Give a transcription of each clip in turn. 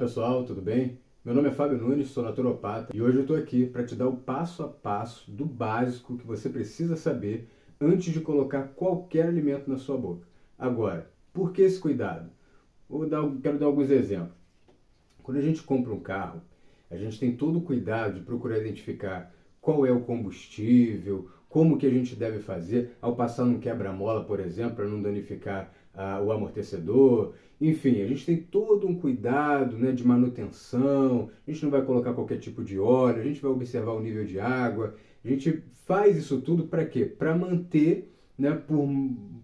pessoal, tudo bem? Meu nome é Fábio Nunes, sou naturopata e hoje eu estou aqui para te dar o passo a passo do básico que você precisa saber antes de colocar qualquer alimento na sua boca. Agora, por que esse cuidado? Quero dar alguns exemplos. Quando a gente compra um carro, a gente tem todo o cuidado de procurar identificar qual é o combustível, como que a gente deve fazer ao passar num quebra-mola, por exemplo, para não danificar o amortecedor. Enfim, a gente tem todo um cuidado, né, de manutenção, a gente não vai colocar qualquer tipo de óleo, a gente vai observar o nível de água, a gente faz isso tudo para quê? Para manter, né,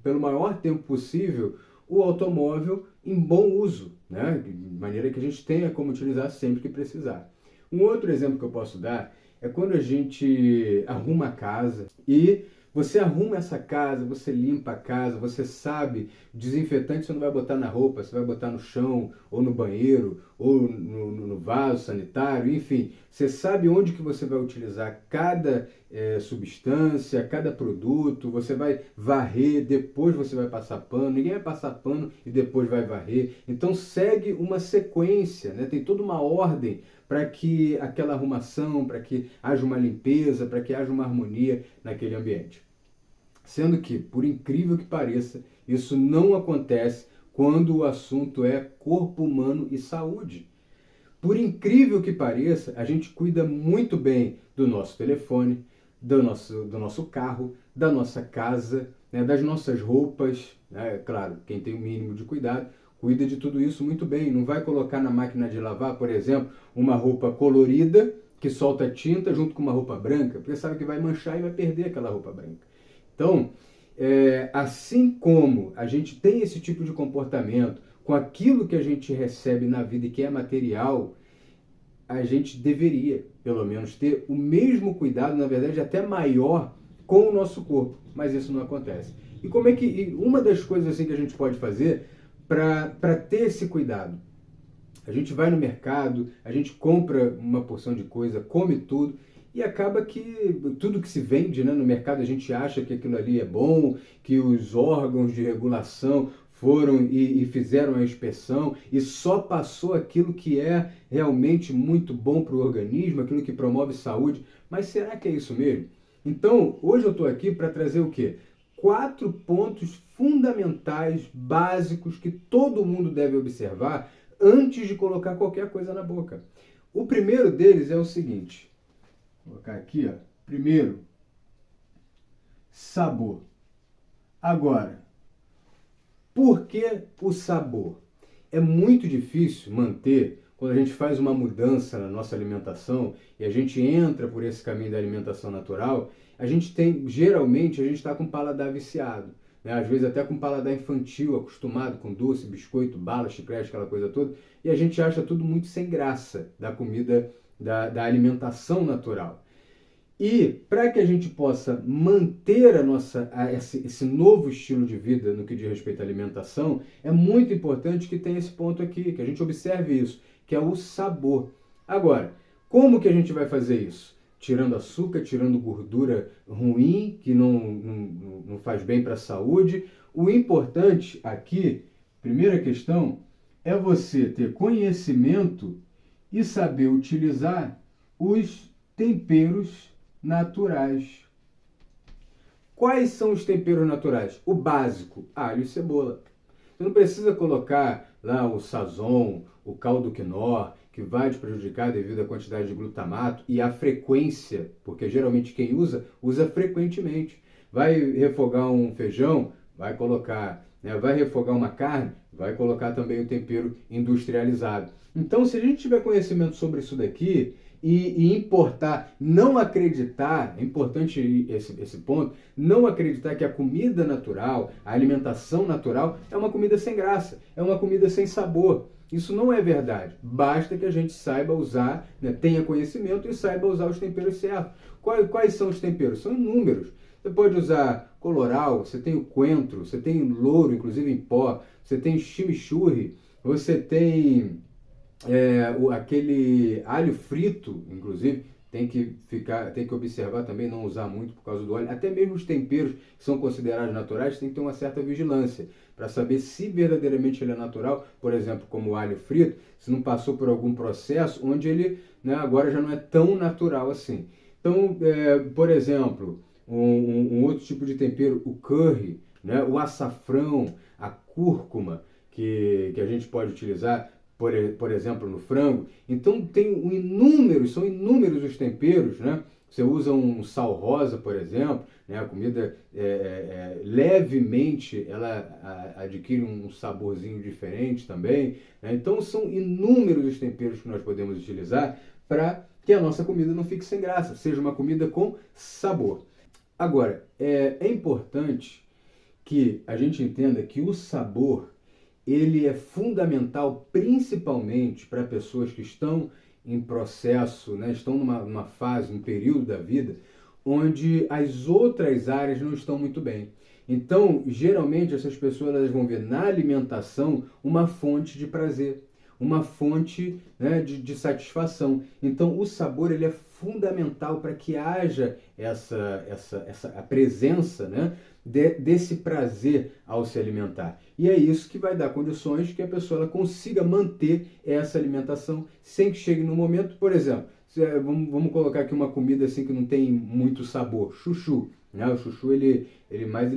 pelo maior tempo possível o automóvel em bom uso, né, de maneira que a gente tenha como utilizar sempre que precisar. Um outro exemplo que eu posso dar é quando a gente arruma a casa e você arruma essa casa, você limpa a casa, você sabe, desinfetante você não vai botar na roupa, você vai botar no chão, ou no banheiro, ou no vaso sanitário, enfim. Você sabe onde que você vai utilizar cada substância, cada produto, você vai varrer, depois você vai passar pano, ninguém vai passar pano e depois vai varrer. Então segue uma sequência, né? Tem toda uma ordem para que aquela arrumação, para que haja uma limpeza, para que haja uma harmonia naquele ambiente. Sendo que, por incrível que pareça, isso não acontece quando o assunto é corpo humano e saúde. Por incrível que pareça, a gente cuida muito bem do nosso telefone, do nosso carro, da nossa casa, né, das nossas roupas. Né? Claro, quem tem o mínimo de cuidado, cuida de tudo isso muito bem. Não vai colocar na máquina de lavar, por exemplo, uma roupa colorida que solta tinta junto com uma roupa branca, porque sabe que vai manchar e vai perder aquela roupa branca. Então, assim como a gente tem esse tipo de comportamento com aquilo que a gente recebe na vida e que é material, a gente deveria, pelo menos, ter o mesmo cuidado, na verdade, até maior com o nosso corpo. Mas isso não acontece. E como é que uma das coisas assim que a gente pode fazer para ter esse cuidado? A gente vai no mercado, a gente compra uma porção de coisa, come tudo, e acaba que tudo que se vende, né, no mercado a gente acha que aquilo ali é bom, que os órgãos de regulação foram e fizeram a inspeção e só passou aquilo que é realmente muito bom para o organismo, aquilo que promove saúde. Mas será que é isso mesmo? Então, hoje eu estou aqui para trazer o quê? 4 pontos fundamentais, básicos, que todo mundo deve observar antes de colocar qualquer coisa na boca. O primeiro deles é o seguinte, vou colocar aqui, ó. Primeiro, sabor. Agora, por que o sabor? É muito difícil manter, quando a gente faz uma mudança na nossa alimentação e a gente entra por esse caminho da alimentação natural, geralmente a gente está com o paladar viciado. Né? Às vezes até com paladar infantil, acostumado com doce, biscoito, bala, chiclete, aquela coisa toda, e a gente acha tudo muito sem graça da comida, da alimentação natural. E para que a gente possa manter esse novo estilo de vida no que diz respeito à alimentação, é muito importante que tenha esse ponto aqui, que a gente observe isso, que é o sabor. Agora, como que a gente vai fazer isso? Tirando açúcar, tirando gordura ruim, que não faz bem para a saúde. O importante aqui, primeira questão, é você ter conhecimento e saber utilizar os temperos naturais. Quais são os temperos naturais? O básico, alho e cebola. Você não precisa colocar lá o sazon, o caldo quinó, que vai te prejudicar devido à quantidade de glutamato e à frequência, porque geralmente quem usa frequentemente. Vai refogar um feijão, vai colocar, né? Vai refogar uma carne, vai colocar também o tempero industrializado. Então, se a gente tiver conhecimento sobre isso daqui e importar, não acreditar, é importante esse ponto, não acreditar que a comida natural, a alimentação natural é uma comida sem graça, é uma comida sem sabor. Isso não é verdade. Basta que a gente saiba usar, né, tenha conhecimento e saiba usar os temperos certos. Quais são os temperos? São inúmeros. Você pode usar colorau, você tem o coentro, você tem louro, inclusive em pó, você tem chimichurri, você tem aquele alho frito, inclusive, tem que observar também, não usar muito por causa do óleo. Até mesmo os temperos que são considerados naturais tem que ter uma certa vigilância para saber se verdadeiramente ele é natural, por exemplo, como o alho frito, se não passou por algum processo onde ele, né, agora já não é tão natural assim. Então, por exemplo, um outro tipo de tempero, o curry, né, o açafrão, a cúrcuma, que a gente pode utilizar, por exemplo, no frango. Então são inúmeros os temperos, né? Você usa um sal rosa, por exemplo, né? A comida levemente ela adquire um saborzinho diferente também, né? Então são inúmeros os temperos que nós podemos utilizar para que a nossa comida não fique sem graça, seja uma comida com sabor. Agora, é importante que a gente entenda que o sabor ele é fundamental principalmente para pessoas que estão em processo, né, estão numa fase, um período da vida, onde as outras áreas não estão muito bem. Então, geralmente, essas pessoas elas vão ver na alimentação uma fonte de prazer, uma fonte, né, de satisfação. Então, o sabor ele é fundamental para que haja a presença, né, desse prazer ao se alimentar. E é isso que vai dar condições que a pessoa ela consiga manter essa alimentação sem que chegue no momento, por exemplo, vamos colocar aqui uma comida assim que não tem muito sabor, chuchu. Né? O chuchu ele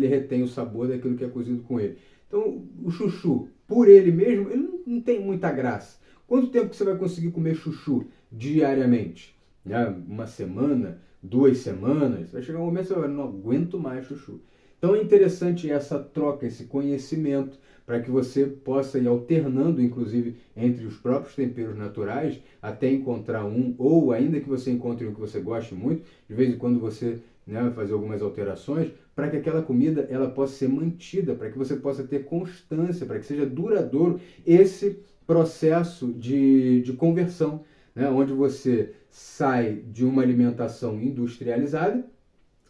retém o sabor daquilo que é cozido com ele. Então o chuchu, por ele mesmo, ele não tem muita graça. Quanto tempo que você vai conseguir comer chuchu diariamente? Né? Uma semana, 2 semanas? Vai chegar um momento que você vai, não aguento mais chuchu. Então é interessante essa troca, esse conhecimento, para que você possa ir alternando, inclusive, entre os próprios temperos naturais, até encontrar um, ou ainda que você encontre um que você goste muito, de vez em quando você, né, vai fazer algumas alterações, para que aquela comida ela possa ser mantida, para que você possa ter constância, para que seja duradouro esse processo de conversão, né, onde você sai de uma alimentação industrializada,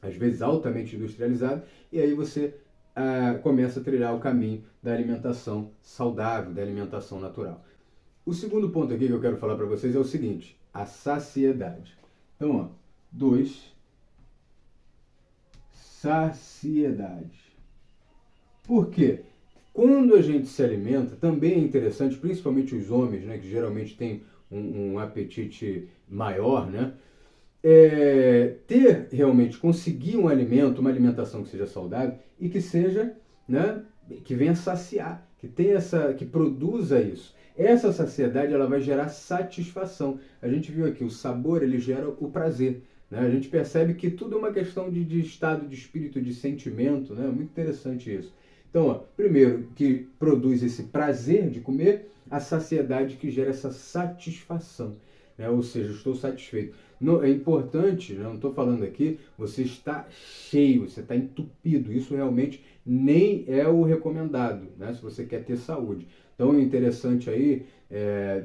às vezes altamente industrializada, e aí você começa a trilhar o caminho da alimentação saudável, da alimentação natural. O segundo ponto aqui que eu quero falar para vocês é o seguinte, a saciedade. Então, ó, 2, saciedade. Por quê? Quando a gente se alimenta, também é interessante, principalmente os homens, né, que geralmente têm um apetite maior, né, ter realmente, conseguir um alimento, uma alimentação que seja saudável e que seja, né, que venha saciar, que produza isso. Essa saciedade ela vai gerar satisfação. A gente viu aqui, o sabor ele gera o prazer. Né? A gente percebe que tudo é uma questão de estado de espírito, de sentimento, né? Muito interessante isso. Então, ó, primeiro, que produz esse prazer de comer, a saciedade que gera essa satisfação. Né? Ou seja, estou satisfeito. Não, é importante, né? Não estou falando aqui, você está cheio, você está entupido. Isso realmente nem é o recomendado, né? Se você quer ter saúde. Então é interessante aí,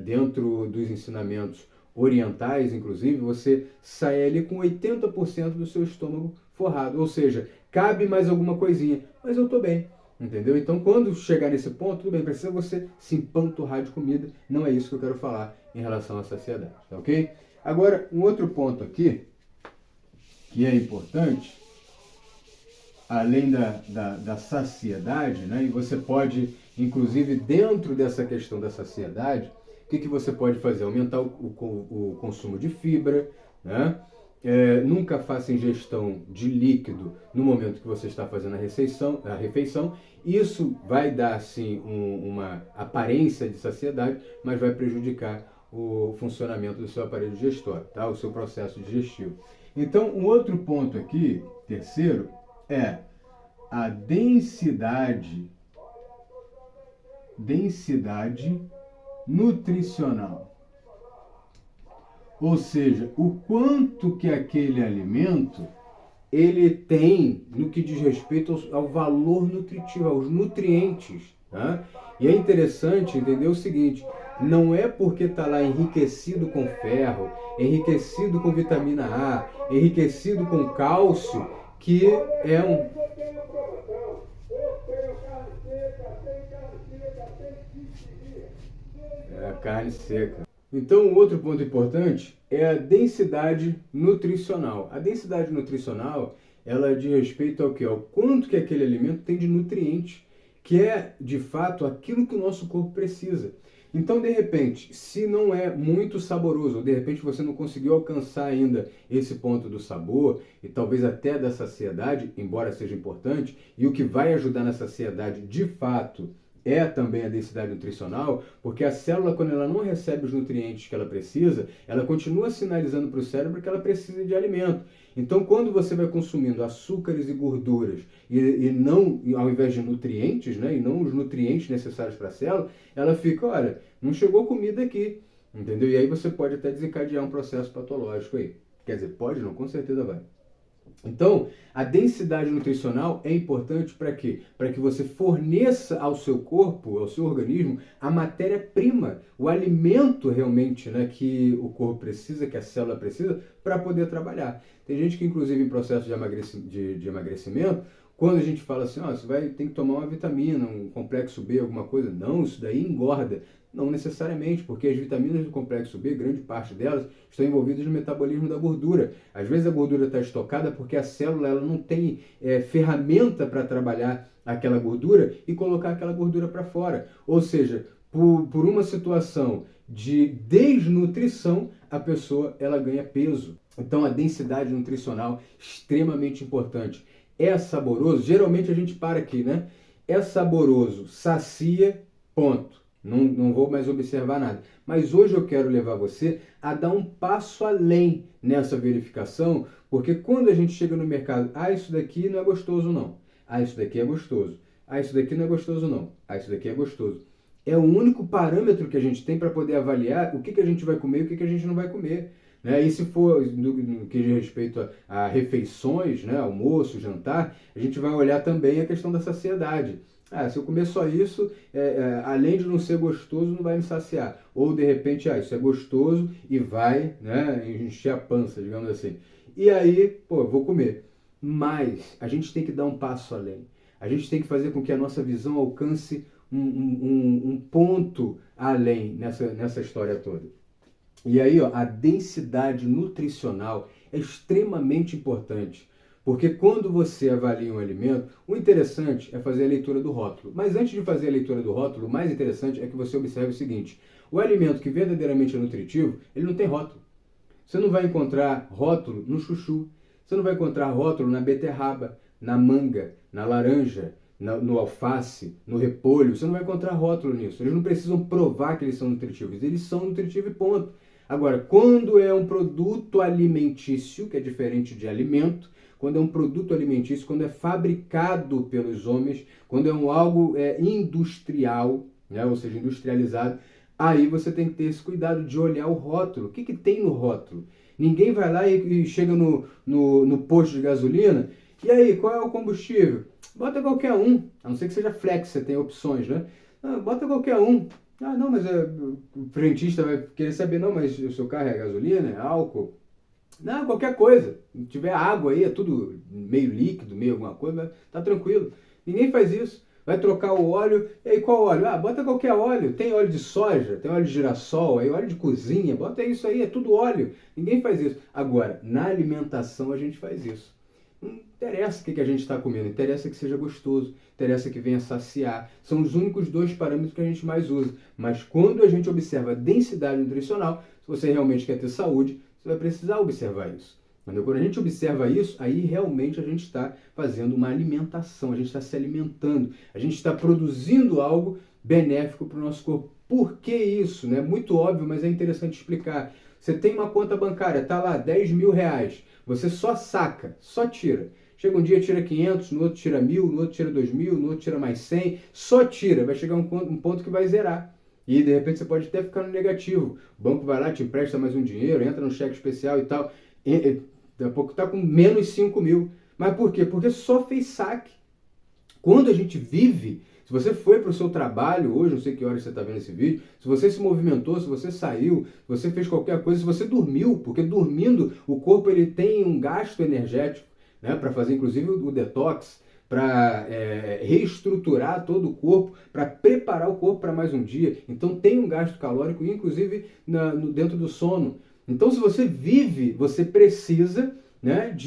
dentro dos ensinamentos orientais, inclusive, você sai ali com 80% do seu estômago forrado. Ou seja, cabe mais alguma coisinha, mas eu estou bem. Entendeu? Então, quando chegar nesse ponto, tudo bem, precisa você se empanturrar de comida. Não é isso que eu quero falar em relação à saciedade, tá ok? Agora, um outro ponto aqui, que é importante, além da saciedade, né? E você pode, inclusive, dentro dessa questão da saciedade, o que você pode fazer? Aumentar o consumo de fibra, né? Nunca faça ingestão de líquido no momento que você está fazendo a refeição. Isso vai dar, sim, uma aparência de saciedade, mas vai prejudicar o funcionamento do seu aparelho digestório, tá? O seu processo digestivo. Então, um outro ponto aqui, terceiro, é a densidade nutricional. Ou seja, o quanto que aquele alimento ele tem no que diz respeito ao valor nutritivo, aos nutrientes. Tá? E é interessante entender o seguinte, não é porque está lá enriquecido com ferro, enriquecido com vitamina A, enriquecido com cálcio, que é um... É a carne seca. Então, outro ponto importante é a densidade nutricional. A densidade nutricional, ela diz respeito ao quê? Ao quanto que aquele alimento tem de nutrientes, que é, de fato, aquilo que o nosso corpo precisa. Então, de repente, se não é muito saboroso, ou de repente você não conseguiu alcançar ainda esse ponto do sabor, e talvez até da saciedade, embora seja importante, e o que vai ajudar na saciedade, de fato, é também a densidade nutricional, porque a célula, quando ela não recebe os nutrientes que ela precisa, ela continua sinalizando para o cérebro que ela precisa de alimento. Então, quando você vai consumindo açúcares e gorduras e não, ao invés de nutrientes, né, e não os nutrientes necessários para a célula, ela fica, olha, não chegou comida aqui, entendeu? E aí você pode até desencadear um processo patológico aí. Quer dizer, pode não, com certeza vai. Então, a densidade nutricional é importante para quê? Para que você forneça ao seu corpo, ao seu organismo, a matéria-prima, o alimento realmente, né, que o corpo precisa, que a célula precisa, para poder trabalhar. Tem gente que, inclusive, em processo de emagrecimento, quando a gente fala assim, você tem que tomar uma vitamina, um complexo B, alguma coisa, não, isso daí engorda. Não necessariamente, porque as vitaminas do complexo B, grande parte delas, estão envolvidas no metabolismo da gordura. Às vezes a gordura está estocada porque a célula ela não tem ferramenta para trabalhar aquela gordura e colocar aquela gordura para fora. Ou seja, por uma situação de desnutrição, a pessoa ela ganha peso. Então a densidade nutricional é extremamente importante. É saboroso? Geralmente a gente para aqui, né? É saboroso, sacia, ponto. Não vou mais observar nada. Mas hoje eu quero levar você a dar um passo além nessa verificação, porque quando a gente chega no mercado, isso daqui não é gostoso não. Isso daqui é gostoso. Isso daqui não é gostoso não. Isso daqui é gostoso. É o único parâmetro que a gente tem para poder avaliar o que a gente vai comer e o que a gente não vai comer. Né? E se for no que diz respeito a refeições, né? Almoço, jantar, a gente vai olhar também a questão da saciedade. Se eu comer só isso, além de não ser gostoso, não vai me saciar. Ou, de repente, isso é gostoso e vai, né, encher a pança, digamos assim. E aí, vou comer. Mas a gente tem que dar um passo além. A gente tem que fazer com que a nossa visão alcance um ponto além nessa história toda. E aí, a densidade nutricional é extremamente importante. Porque quando você avalia um alimento, o interessante é fazer a leitura do rótulo. Mas antes de fazer a leitura do rótulo, o mais interessante é que você observe o seguinte: o alimento que verdadeiramente é nutritivo, ele não tem rótulo. Você não vai encontrar rótulo no chuchu, você não vai encontrar rótulo na beterraba, na manga, na laranja, no alface, no repolho. Você não vai encontrar rótulo nisso. Eles não precisam provar que eles são nutritivos. Eles são nutritivos e ponto. Agora, quando é um produto alimentício, que é diferente de alimento, quando é um produto alimentício, quando é fabricado pelos homens, quando é algo industrial, né, ou seja, industrializado, aí você tem que ter esse cuidado de olhar o rótulo. O que tem no rótulo? Ninguém vai lá e chega no posto de gasolina, e aí, qual é o combustível? Bota qualquer um, a não ser que seja flex, você tem opções, né? Bota qualquer um. Não, mas o frentista vai querer saber, não, mas o seu carro é gasolina, é álcool? Não, qualquer coisa. Se tiver água aí, é tudo meio líquido, meio alguma coisa, tá tranquilo. Ninguém faz isso. Vai trocar o óleo, e aí qual óleo? Bota qualquer óleo. Tem óleo de soja, tem óleo de girassol, aí óleo de cozinha, bota isso aí, é tudo óleo. Ninguém faz isso. Agora, na alimentação a gente faz isso. Não interessa o que a gente está comendo, interessa que seja gostoso, interessa que venha saciar. São os únicos dois parâmetros que a gente mais usa. Mas quando a gente observa a densidade nutricional, se você realmente quer ter saúde, você vai precisar observar isso. Quando a gente observa isso, aí realmente a gente está fazendo uma alimentação, a gente está se alimentando, a gente está produzindo algo benéfico para o nosso corpo. Por que isso? Né? Muito óbvio, mas é interessante explicar. Você tem uma conta bancária, está lá, 10 mil reais. Você só saca, só tira. Chega um dia tira 500, no outro tira 1.000, no outro tira 2.000, no outro tira mais 100. Só tira, vai chegar um ponto que vai zerar. E de repente você pode até ficar no negativo. O banco vai lá, te empresta mais um dinheiro, entra no cheque especial e tal. Daqui a pouco está com menos 5.000. Mas por quê? Porque só fez saque. Quando a gente vive, se você foi para o seu trabalho hoje, não sei que hora você está vendo esse vídeo, se você se movimentou, se você saiu, se você fez qualquer coisa, se você dormiu, porque dormindo o corpo ele tem um gasto energético, né, para fazer inclusive o detox, para reestruturar todo o corpo, para preparar o corpo para mais um dia. Então tem um gasto calórico, inclusive dentro do sono. Então se você vive, você precisa, né,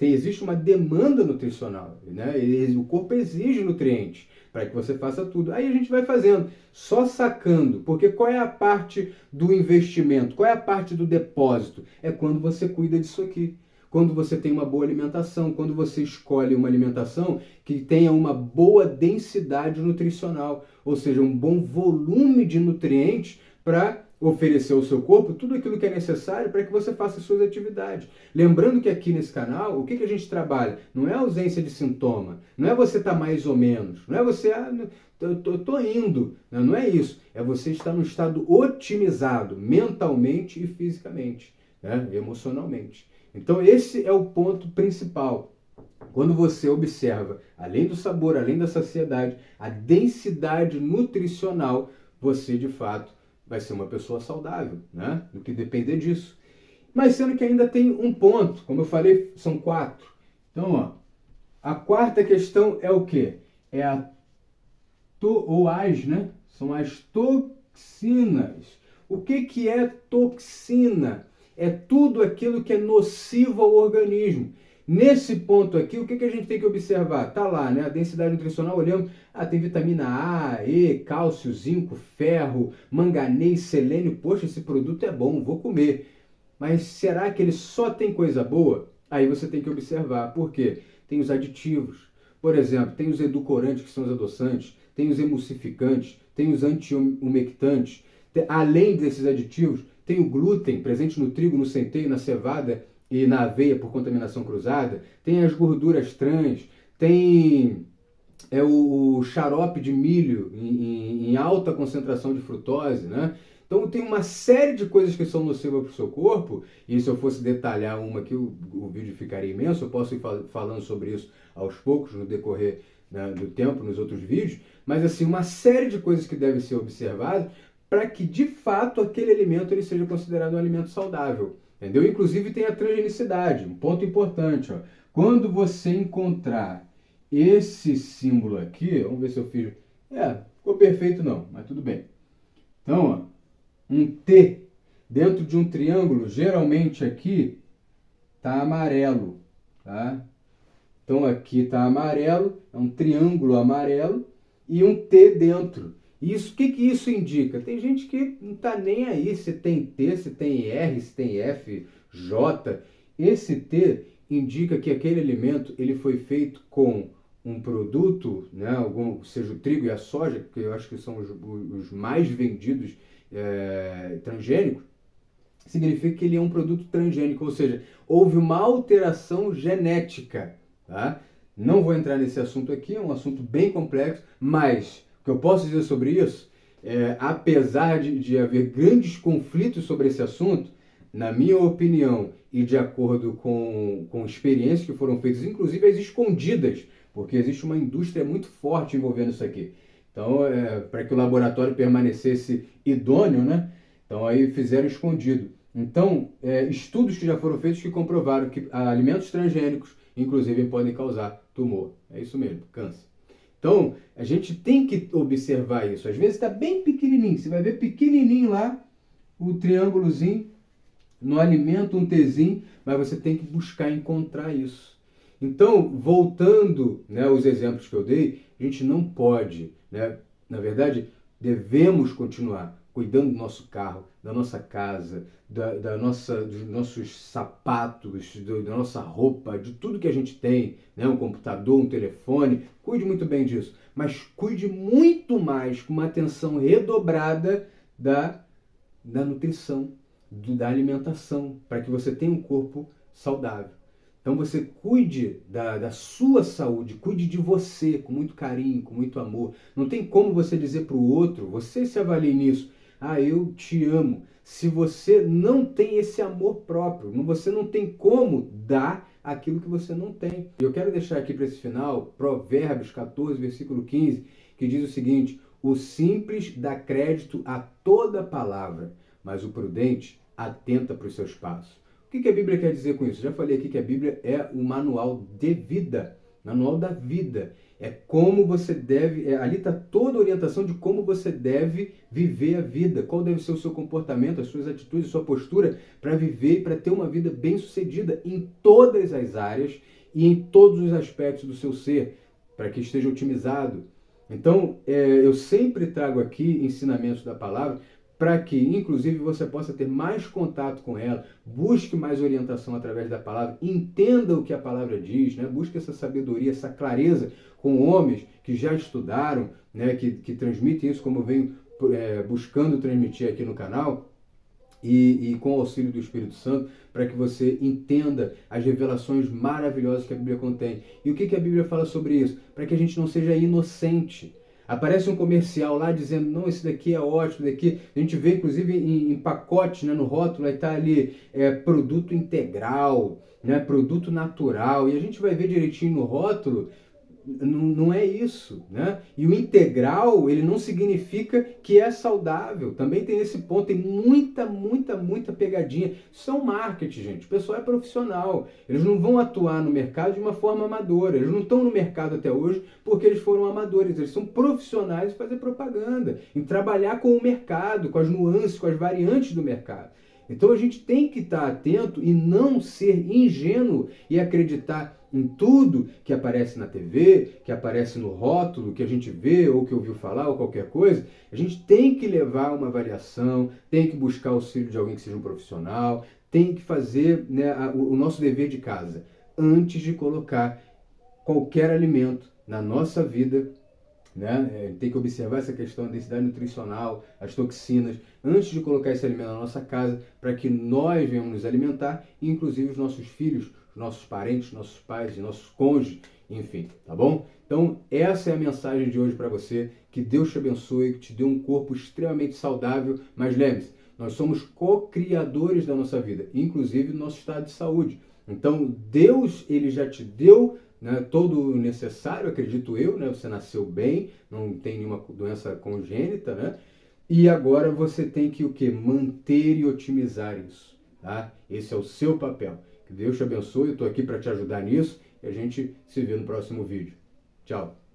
existe uma demanda nutricional, né? O corpo exige nutrientes para que você faça tudo. Aí a gente vai fazendo, só sacando, porque qual é a parte do investimento? Qual é a parte do depósito? É quando você cuida disso aqui. Quando você tem uma boa alimentação, quando você escolhe uma alimentação que tenha uma boa densidade nutricional, ou seja, um bom volume de nutrientes para oferecer ao seu corpo tudo aquilo que é necessário para que você faça suas atividades. Lembrando que aqui nesse canal, o que a gente trabalha? Não é ausência de sintoma, não é você estar mais ou menos, não é você, eu tô indo, não é isso. É você estar num estado otimizado mentalmente e fisicamente, né? Emocionalmente. Então esse é o ponto principal. Quando você observa, além do sabor, além da saciedade, a densidade nutricional, você de fato vai ser uma pessoa saudável, né? Do que depender disso. Mas sendo que ainda tem um ponto, como eu falei, são 4. Então, ó, a quarta questão é o quê? É né? São as toxinas. O que é toxina? É tudo aquilo que é nocivo ao organismo. Nesse ponto aqui, o que a gente tem que observar? Tá lá, né? A densidade nutricional, olhamos, tem vitamina A, E, cálcio, zinco, ferro, manganês, selênio. Poxa, esse produto é bom, vou comer. Mas será que ele só tem coisa boa? Aí você tem que observar. Por quê? Tem os aditivos. Por exemplo, tem os edulcorantes, que são os adoçantes, tem os emulsificantes, tem os anti-umectantes. Além desses aditivos, tem o glúten presente no trigo, no centeio, na cevada e na aveia por contaminação cruzada. Tem as gorduras trans, tem o xarope de milho em alta concentração de frutose, né? Então tem uma série de coisas que são nocivas para o seu corpo, e se eu fosse detalhar uma aqui, o vídeo ficaria imenso, eu posso ir falando sobre isso aos poucos no decorrer, né, do tempo, nos outros vídeos, mas assim, uma série de coisas que devem ser observadas para que de fato aquele alimento ele seja considerado um alimento saudável. Entendeu? Inclusive tem a transgenicidade, um ponto importante. Ó. Quando você encontrar esse símbolo aqui, vamos ver se eu fiz... ficou perfeito não, mas tudo bem. Então, ó, um T dentro de um triângulo, geralmente aqui está amarelo. Tá? Então aqui está amarelo, é um triângulo amarelo e um T dentro. Isso, o que isso indica? Tem gente que não está nem aí se tem T, se tem R, se tem F, J. Esse T indica que aquele alimento ele foi feito com um produto, né, seja o trigo e a soja, que eu acho que são os mais vendidos transgênicos, significa que ele é um produto transgênico, ou seja, houve uma alteração genética. Tá? Não vou entrar nesse assunto aqui, é um assunto bem complexo, mas o que eu posso dizer sobre isso, apesar de haver grandes conflitos sobre esse assunto, na minha opinião e de acordo com experiências que foram feitas, inclusive as escondidas, porque existe uma indústria muito forte envolvendo isso aqui. Então, para que o laboratório permanecesse idôneo, né? Então aí fizeram escondido. Então, estudos que já foram feitos que comprovaram que alimentos transgênicos, inclusive, podem causar tumor. É isso mesmo, câncer. Então, a gente tem que observar isso. Às vezes está bem pequenininho. Você vai ver pequenininho lá, o triângulozinho, no alimento, um Tzinho, mas você tem que buscar encontrar isso. Então, voltando, né, aos exemplos que eu dei, a gente não pode, né, na verdade, devemos continuar cuidando do nosso carro, da nossa casa, dos nossos sapatos, da nossa roupa, de tudo que a gente tem, né? Um computador, um telefone, cuide muito bem disso. Mas cuide muito mais, com uma atenção redobrada da nutrição, da alimentação, para que você tenha um corpo saudável. Então você cuide da sua saúde, cuide de você com muito carinho, com muito amor. Não tem como você dizer para o outro, você se avalie nisso, eu te amo. Se você não tem esse amor próprio, você não tem como dar aquilo que você não tem. Eu quero deixar aqui para esse final, Provérbios 14, versículo 15, que diz o seguinte: o simples dá crédito a toda palavra, mas o prudente atenta para os seus passos. O que a Bíblia quer dizer com isso? Já falei aqui que a Bíblia é um manual de vida. manual da vida. É como você deve, ali está toda a orientação de como você deve viver a vida, qual deve ser o seu comportamento, as suas atitudes, a sua postura para viver e para ter uma vida bem-sucedida em todas as áreas e em todos os aspectos do seu ser, para que esteja otimizado. Então, eu sempre trago aqui ensinamentos da palavra para que, inclusive, você possa ter mais contato com ela, busque mais orientação através da palavra, entenda o que a palavra diz, né? Busque essa sabedoria, essa clareza com homens que já estudaram, né? que transmitem isso como eu venho buscando transmitir aqui no canal, e com o auxílio do Espírito Santo, para que você entenda as revelações maravilhosas que a Bíblia contém. E o que a Bíblia fala sobre isso? Para que a gente não seja inocente. Aparece um comercial lá dizendo, não, esse daqui é ótimo, daqui. A gente vê, inclusive, em pacote, né, no rótulo, aí está ali produto integral, né, produto natural. E a gente vai ver direitinho no rótulo, não é isso, né? E o integral, ele não significa que é saudável. Também tem esse ponto, tem muita pegadinha. Isso é um marketing, gente. O pessoal é profissional. Eles não vão atuar no mercado de uma forma amadora. Eles não estão no mercado até hoje porque eles foram amadores. Eles são profissionais em fazer propaganda, em trabalhar com o mercado, com as nuances, com as variantes do mercado. Então a gente tem que estar atento e não ser ingênuo e acreditar em tudo que aparece na TV, que aparece no rótulo, que a gente vê ou que ouviu falar ou qualquer coisa. A gente tem que levar uma avaliação, tem que buscar o auxílio de alguém que seja um profissional, tem que fazer, né, o nosso dever de casa antes de colocar qualquer alimento na nossa vida. Né? Tem que observar essa questão da densidade nutricional, as toxinas, antes de colocar esse alimento na nossa casa, para que nós venhamos nos alimentar, e inclusive os nossos filhos, os nossos parentes, nossos pais, nossos cônjuges, enfim, tá bom? Então, essa é a mensagem de hoje para você. Que Deus te abençoe, que te dê um corpo extremamente saudável, mas lembre-se, nós somos co-criadores da nossa vida, inclusive do nosso estado de saúde. Então, Deus, ele já te deu, né, todo o necessário, acredito eu, né? Você nasceu bem, não tem nenhuma doença congênita, né? E agora você tem que o quê? Manter e otimizar isso, tá? Esse é o seu papel. Que Deus te abençoe, eu estou aqui para te ajudar nisso e a gente se vê no próximo vídeo. Tchau!